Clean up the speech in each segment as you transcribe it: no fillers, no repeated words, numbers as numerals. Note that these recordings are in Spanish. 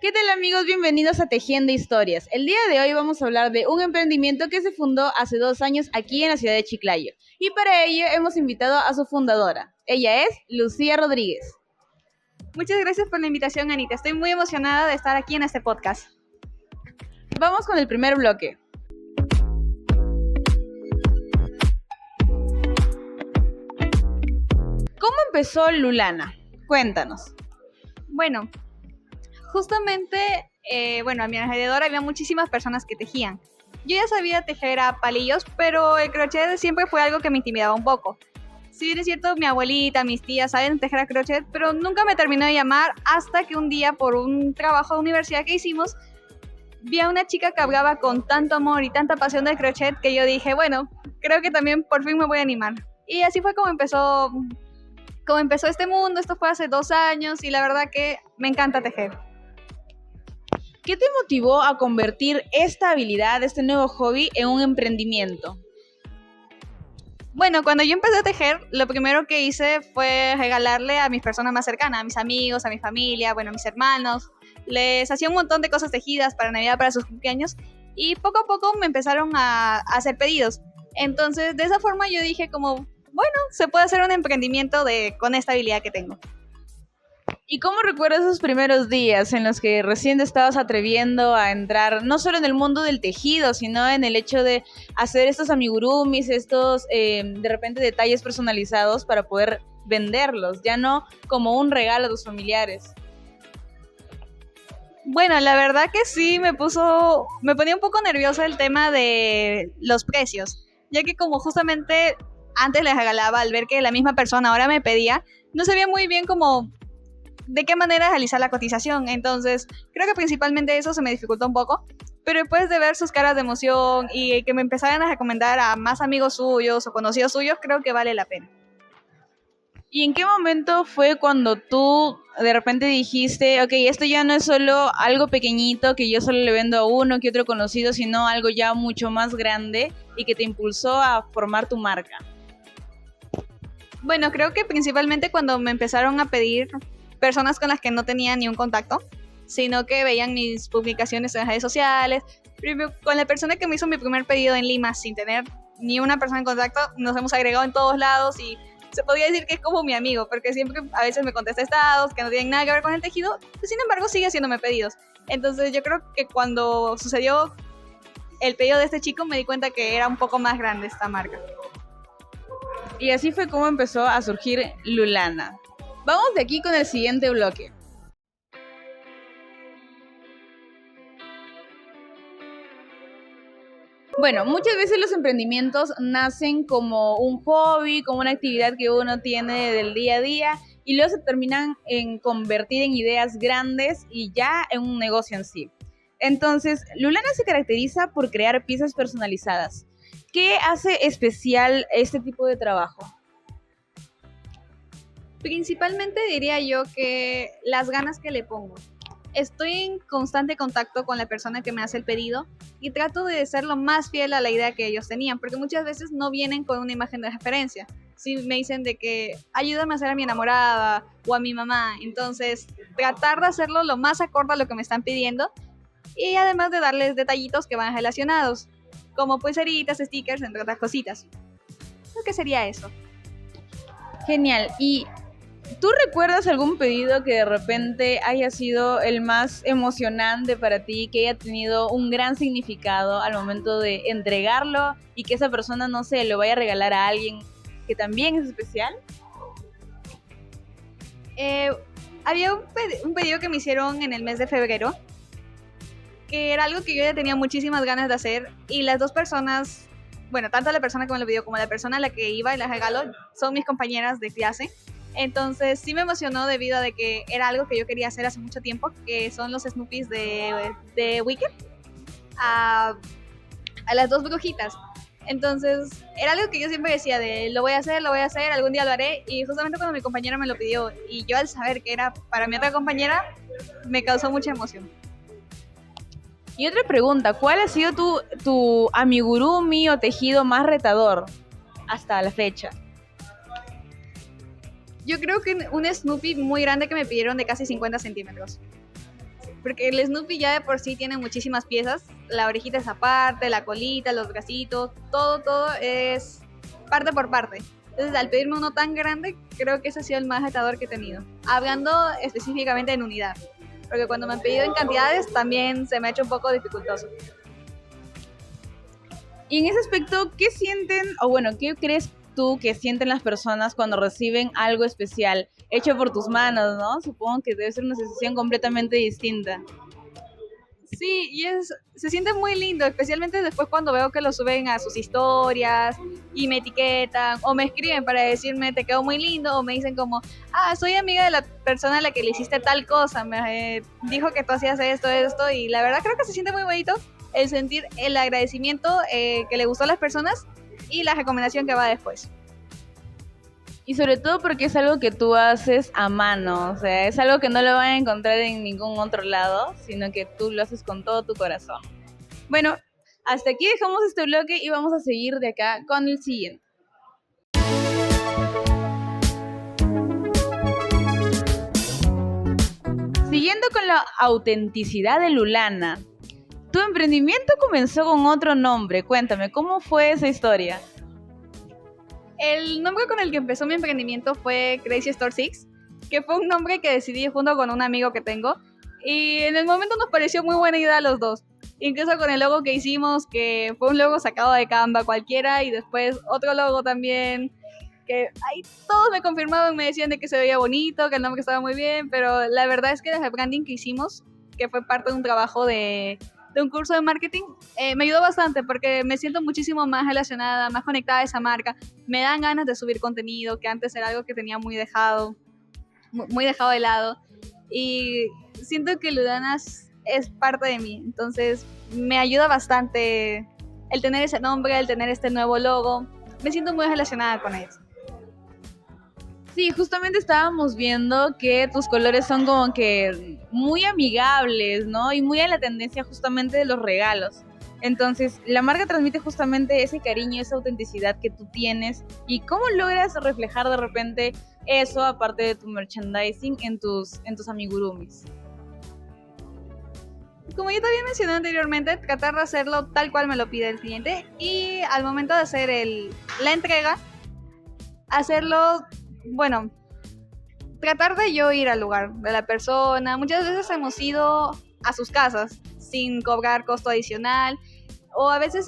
¿Qué tal amigos? Bienvenidos a Tejiendo Historias. El día de hoy vamos a hablar de un emprendimiento que se fundó hace 2 años aquí en la ciudad de Chiclayo. Y para ello hemos invitado a su fundadora. Ella es Lucía Rodríguez. Muchas gracias por la invitación, Anita. Estoy muy emocionada de estar aquí en este podcast. Vamos con el primer bloque. ¿Cómo empezó Lulana? Cuéntanos. Bueno, justamente, a mi alrededor había muchísimas personas que tejían. Yo ya sabía tejer a palillos, pero el crochet siempre fue algo que me intimidaba un poco. Si bien es cierto, mi abuelita, mis tías saben tejer a crochet, pero nunca me terminó de llamar hasta que un día, por un trabajo de universidad que hicimos, vi a una chica que hablaba con tanto amor y tanta pasión del crochet que yo dije, bueno, creo que también por fin me voy a animar. Y así fue como empezó este mundo. Esto fue hace 2 años y la verdad que me encanta tejer. ¿Qué te motivó a convertir esta habilidad, este nuevo hobby, en un emprendimiento? Bueno, cuando yo empecé a tejer, lo primero que hice fue regalarle a mis personas más cercanas, a mis amigos, a mi familia, a mis hermanos. Les hacía un montón de cosas tejidas para Navidad, para sus cumpleaños, y poco a poco me empezaron a hacer pedidos. Entonces, de esa forma yo dije como, bueno, se puede hacer un emprendimiento con esta habilidad que tengo. ¿Y cómo recuerdas esos primeros días en los que recién te estabas atreviendo a entrar, no solo en el mundo del tejido, sino en el hecho de hacer estos amigurumis, estos de repente detalles personalizados para poder venderlos, ya no como un regalo a tus familiares? Bueno, la verdad que sí me ponía un poco nerviosa el tema de los precios, ya que como justamente antes les regalaba, al ver que la misma persona ahora me pedía, no sabía muy bien cómo de qué manera realizar la cotización. Entonces, creo que principalmente eso se me dificultó un poco, pero después de ver sus caras de emoción y que me empezaran a recomendar a más amigos suyos o conocidos suyos, creo que vale la pena. ¿Y en qué momento fue cuando tú de repente dijiste, ok, esto ya no es solo algo pequeñito que yo solo le vendo a uno que otro conocido, sino algo ya mucho más grande y que te impulsó a formar tu marca? Bueno, creo que principalmente cuando me empezaron a pedir personas con las que no tenía ni un contacto, sino que veían mis publicaciones en las redes sociales. Primero, con la persona que me hizo mi primer pedido en Lima, sin tener ni una persona en contacto, nos hemos agregado en todos lados y se podría decir que es como mi amigo, porque siempre a veces me contesta estados que no tienen nada que ver con el tejido, sin embargo sigue haciéndome pedidos. Entonces yo creo que cuando sucedió el pedido de este chico me di cuenta que era un poco más grande esta marca. Y así fue como empezó a surgir Lulana. Vamos de aquí con el siguiente bloque. Bueno, muchas veces los emprendimientos nacen como un hobby, como una actividad que uno tiene del día a día y luego se terminan en convertir en ideas grandes y ya en un negocio en sí. Entonces, Lulana se caracteriza por crear piezas personalizadas. ¿Qué hace especial este tipo de trabajo? Principalmente diría yo que las ganas que le pongo. Estoy en constante contacto con la persona que me hace el pedido y trato de ser lo más fiel a la idea que ellos tenían, porque muchas veces no vienen con una imagen de referencia. Si me dicen de que ayúdame a hacer a mi enamorada o a mi mamá, entonces tratar de hacerlo lo más acorde a lo que me están pidiendo y además de darles detallitos que van relacionados, como pulseritas, stickers, entre otras cositas. Creo que sería eso. Genial. ¿Y tú recuerdas algún pedido que de repente haya sido el más emocionante para ti, que haya tenido un gran significado al momento de entregarlo y que esa persona, no sé, lo vaya a regalar a alguien que también es especial? Había un pedido que me hicieron en el mes de febrero, que era algo que yo ya tenía muchísimas ganas de hacer y las dos personas, bueno, tanto la persona que me lo pidió como la persona a la que iba y la regalo, son mis compañeras de clase. Entonces sí me emocionó debido a de que era algo que yo quería hacer hace mucho tiempo, que son los Snoopies de Wicked a las dos brujitas. Entonces era algo que yo siempre decía de lo voy a hacer, algún día lo haré, y justamente cuando mi compañera me lo pidió y yo al saber que era para mi otra compañera, me causó mucha emoción. Y otra pregunta, ¿cuál ha sido tu amigurumi o tejido más retador hasta la fecha? Yo creo que un Snoopy muy grande que me pidieron de casi 50 centímetros. porque el Snoopy ya de por sí tiene muchísimas piezas, la orejita es aparte, la colita, los bracitos, todo es parte por parte. Entonces, al pedirme uno tan grande, creo que ese ha sido el más atador que he tenido. Hablando específicamente en unidad, porque cuando me han pedido en cantidades también se me ha hecho un poco dificultoso. Y en ese aspecto, ¿qué sienten, o bueno, qué crees tú que sienten las personas cuando reciben algo especial hecho por tus manos, ¿no? Supongo que debe ser una sensación completamente distinta. Sí, y se siente muy lindo, especialmente después cuando veo que lo suben a sus historias y me etiquetan o me escriben para decirme te quedó muy lindo o me dicen como, soy amiga de la persona a la que le hiciste tal cosa, me dijo que tú hacías esto y la verdad creo que se siente muy bonito el sentir el agradecimiento que le gustó a las personas y la recomendación que va después. Y sobre todo porque es algo que tú haces a mano, o sea, es algo que no lo van a encontrar en ningún otro lado, sino que tú lo haces con todo tu corazón. Bueno, hasta aquí dejamos este bloque y vamos a seguir de acá con el siguiente. Siguiendo con la autenticidad de Lulana, tu emprendimiento comenzó con otro nombre, cuéntame, ¿cómo fue esa historia? El nombre con el que empezó mi emprendimiento fue Crazy Store 6, que fue un nombre que decidí junto con un amigo que tengo y en el momento nos pareció muy buena idea a los dos. Incluso con el logo que hicimos, que fue un logo sacado de Canva cualquiera y después otro logo también, que ahí todos me confirmaban, me decían de que se veía bonito, que el nombre estaba muy bien, pero la verdad es que el rebranding que hicimos, que fue parte de un trabajo de un curso de marketing, me ayudó bastante porque me siento muchísimo más relacionada, más conectada a esa marca. Me dan ganas de subir contenido, que antes era algo que tenía muy dejado de lado. Y siento que Ludanas es parte de mí, entonces me ayuda bastante el tener ese nombre, el tener este nuevo logo. Me siento muy relacionada con eso. Sí, justamente estábamos viendo que tus colores son como que muy amigables, ¿no? Y muy a la tendencia justamente de los regalos. Entonces, la marca transmite justamente ese cariño, esa autenticidad que tú tienes. ¿Y cómo logras reflejar de repente eso, aparte de tu merchandising, en tus amigurumis? Como yo también mencioné anteriormente, tratar de hacerlo tal cual me lo pide el cliente y al momento de hacer la entrega, hacerlo, bueno, tratar de yo ir al lugar de la persona. Muchas veces hemos ido a sus casas sin cobrar costo adicional o a veces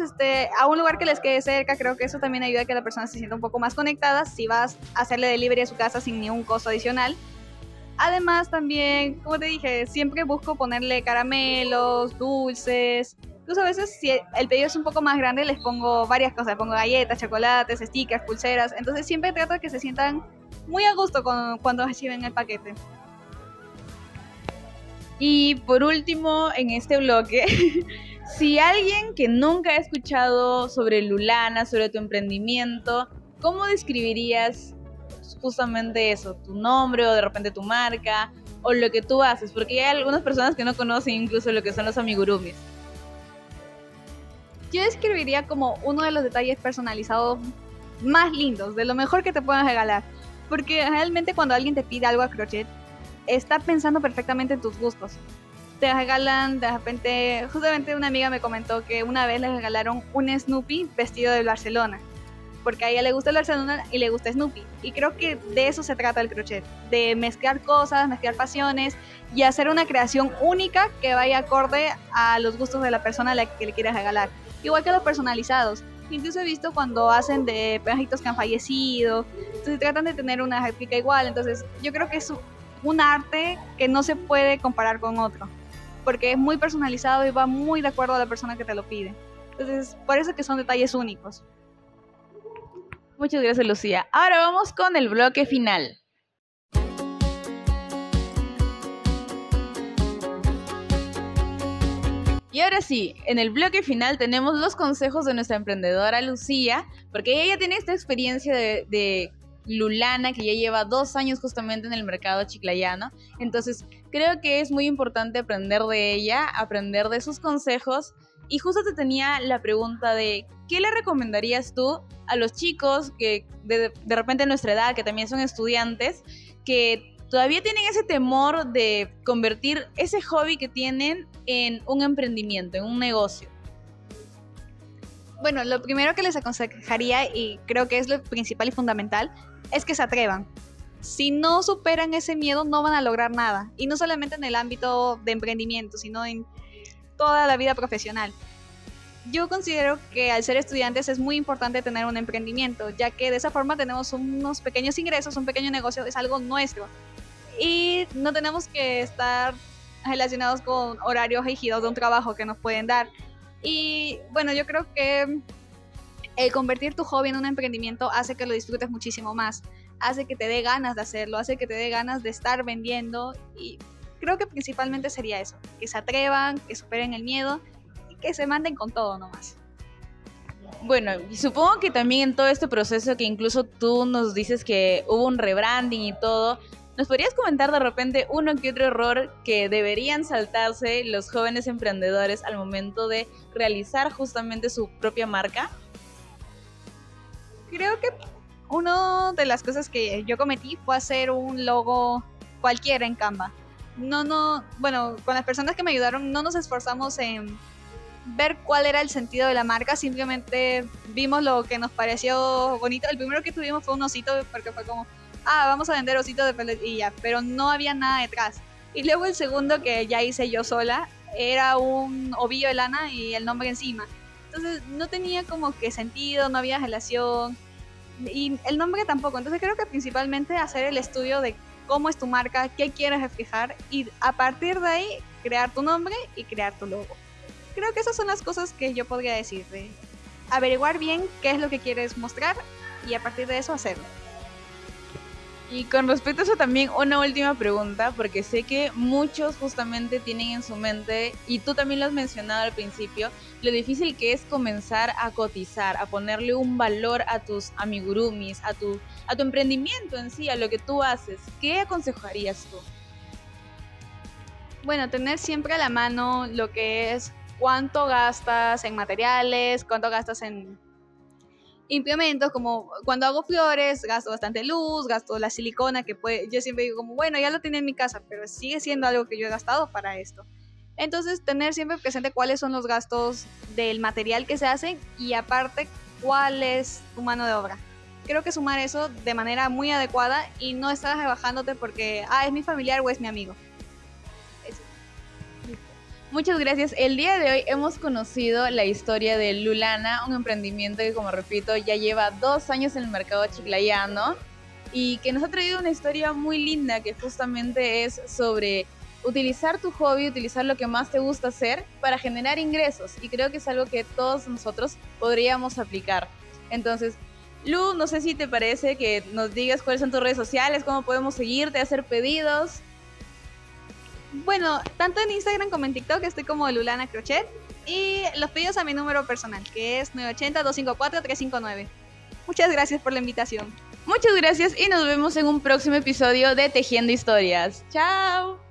a un lugar que les quede cerca. Creo que eso también ayuda a que la persona se sienta un poco más conectada si vas a hacerle delivery a su casa sin ningún costo adicional. Además también, como te dije, siempre busco ponerle caramelos, dulces. Incluso a veces si el pedido es un poco más grande les pongo varias cosas, pongo galletas, chocolates, stickers, pulseras. Entonces siempre trato de que se sientan muy a gusto cuando reciben el paquete. Y por último, en este bloque, si alguien que nunca ha escuchado sobre Lulana, sobre tu emprendimiento, ¿cómo describirías justamente eso? Tu nombre o de repente tu marca o lo que tú haces, porque hay algunas personas que no conocen incluso lo que son los amigurumis. Yo describiría como uno de los detalles personalizados más lindos, de lo mejor que te puedan regalar, porque realmente cuando alguien te pide algo a crochet, está pensando perfectamente en tus gustos. Te regalan, de repente, justamente una amiga me comentó que una vez le regalaron un Snoopy vestido de Barcelona, porque a ella le gusta el Barcelona y le gusta Snoopy. Y creo que de eso se trata el crochet, de mezclar cosas, mezclar pasiones y hacer una creación única que vaya acorde a los gustos de la persona a la que le quieras regalar. Igual que los personalizados. Incluso he visto cuando hacen de perritos que han fallecido, entonces tratan de tener una réplica igual. Entonces yo creo que es un arte que no se puede comparar con otro, porque es muy personalizado y va muy de acuerdo a la persona que te lo pide. Entonces, por eso que son detalles únicos. Muchas gracias, Lucía. Ahora vamos con el bloque final. Y ahora sí, en el bloque final tenemos los consejos de nuestra emprendedora Lucía, porque ella tiene esta experiencia de Lulana, que ya lleva 2 años justamente en el mercado chiclayano. Entonces, creo que es muy importante aprender de ella, aprender de sus consejos. Y justo te tenía la pregunta de, ¿qué le recomendarías tú a los chicos que de repente nuestra edad, que también son estudiantes, que todavía tienen ese temor de convertir ese hobby que tienen en un emprendimiento, en un negocio? Bueno, lo primero que les aconsejaría, y creo que es lo principal y fundamental, es que se atrevan. Si no superan ese miedo, no van a lograr nada. Y no solamente en el ámbito de emprendimiento, sino en toda la vida profesional. Yo considero que al ser estudiantes es muy importante tener un emprendimiento, ya que de esa forma tenemos unos pequeños ingresos, un pequeño negocio, es algo nuestro. Y no tenemos que estar relacionados con horarios rígidos de un trabajo que nos pueden dar. Y bueno, yo creo que el convertir tu hobby en un emprendimiento hace que lo disfrutes muchísimo más, hace que te dé ganas de hacerlo, hace que te dé ganas de estar vendiendo, y creo que principalmente sería eso, que se atrevan, que superen el miedo y que se manden con todo nomás. Bueno, y supongo que también en todo este proceso que incluso tú nos dices que hubo un rebranding y todo, ¿nos podrías comentar de repente uno que otro error que deberían saltarse los jóvenes emprendedores al momento de realizar justamente su propia marca? Creo que una de las cosas que yo cometí fue hacer un logo cualquiera en Canva. Bueno, con las personas que me ayudaron no nos esforzamos en ver cuál era el sentido de la marca, simplemente vimos lo que nos pareció bonito. El primero que tuvimos fue un osito, porque fue como, vamos a vender ositos de pelota y ya, pero no había nada detrás. Y luego el segundo, que ya hice yo sola, era un ovillo de lana y el nombre encima. Entonces no tenía como que sentido, no había relación y el nombre tampoco. Entonces creo que principalmente hacer el estudio de cómo es tu marca, qué quieres reflejar y a partir de ahí crear tu nombre y crear tu logo. Creo que esas son las cosas que yo podría decir, de averiguar bien qué es lo que quieres mostrar y a partir de eso hacerlo. Y con respecto a eso también una última pregunta, porque sé que muchos justamente tienen en su mente, y tú también lo has mencionado al principio, lo difícil que es comenzar a cotizar, a ponerle un valor a tus amigurumis, a tu emprendimiento en sí, a lo que tú haces. ¿Qué aconsejarías tú? Bueno, tener siempre a la mano lo que es cuánto gastas en materiales, cuánto gastas en implementos, como cuando hago flores, gasto bastante luz, gasto la silicona, yo siempre digo como, bueno, ya lo tenía en mi casa, pero sigue siendo algo que yo he gastado para esto. Entonces, tener siempre presente cuáles son los gastos del material que se hacen y aparte, cuál es tu mano de obra. Creo que sumar eso de manera muy adecuada y no estar rebajándote porque, es mi familiar o es mi amigo. Muchas gracias. El día de hoy hemos conocido la historia de Lulana, un emprendimiento que, como repito, ya lleva 2 años en el mercado chiclayano y que nos ha traído una historia muy linda que justamente es sobre utilizar tu hobby, utilizar lo que más te gusta hacer para generar ingresos, y creo que es algo que todos nosotros podríamos aplicar. Entonces, Lu, no sé si te parece que nos digas cuáles son tus redes sociales, cómo podemos seguirte, hacer pedidos. Bueno, tanto en Instagram como en TikTok estoy como Lulana Crochet y los pedidos a mi número personal, que es 980-254-359. Muchas gracias por la invitación. Muchas gracias y nos vemos en un próximo episodio de Tejiendo Historias. ¡Chao!